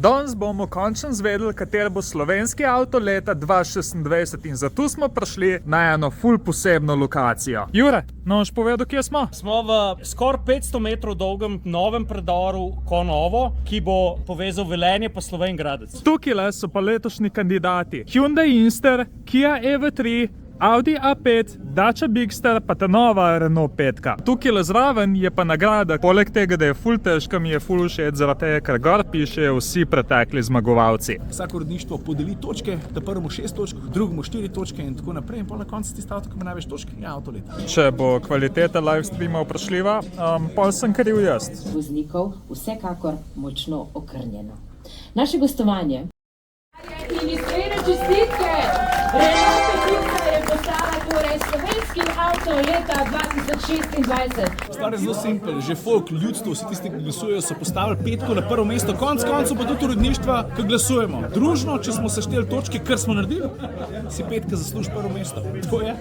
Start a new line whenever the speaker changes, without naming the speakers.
Danes bomo končno zvedeli, kater bo slovenski avto leta 2026 in zato smo prišli na eno ful posebno lokacijo. Jure, boš povedal, kje smo?
Smo v skoraj 500 metrov dolgem novem predoru Konovo, ki bo povezal Velenje pa Slovenj Gradec.
Tukaj so pa letošnji kandidati Hyundai Inster, Kia EV3, Audi A5, Dacia Bigster pa ta nova Renault 5. Tukaj zraven je pa nagrada, poleg tega, da je ful težka, mi je ful všeč zaradi tega, ker gor pišejo vsi pretekli zmagovalci.
Vsako rodništvo podeli točke, da prvemu 6 točk, drugemu 4 točke in tako naprej. In pol na koncu tisti avto, ki ima največ točk, je avto leta.
Če bo kvaliteta live streama vprašljiva, pol sem kriv jaz.
Voznikov vsekakor močno okrnjeno. Naše gostovanje. In iskrene čestitke! Renault 5 je postala torej slovenski avto leta 2026.
Stvar je zelo simpel, že folk, ljudstvo, vsi tisti, ki glasujejo, so postavili petko na prvo mesto, konec koncev pa tudi uredništva, ki glasujemo. Družno, če smo sešteli točke, kar smo naredili, si petka zasluži prvo mesto. To je.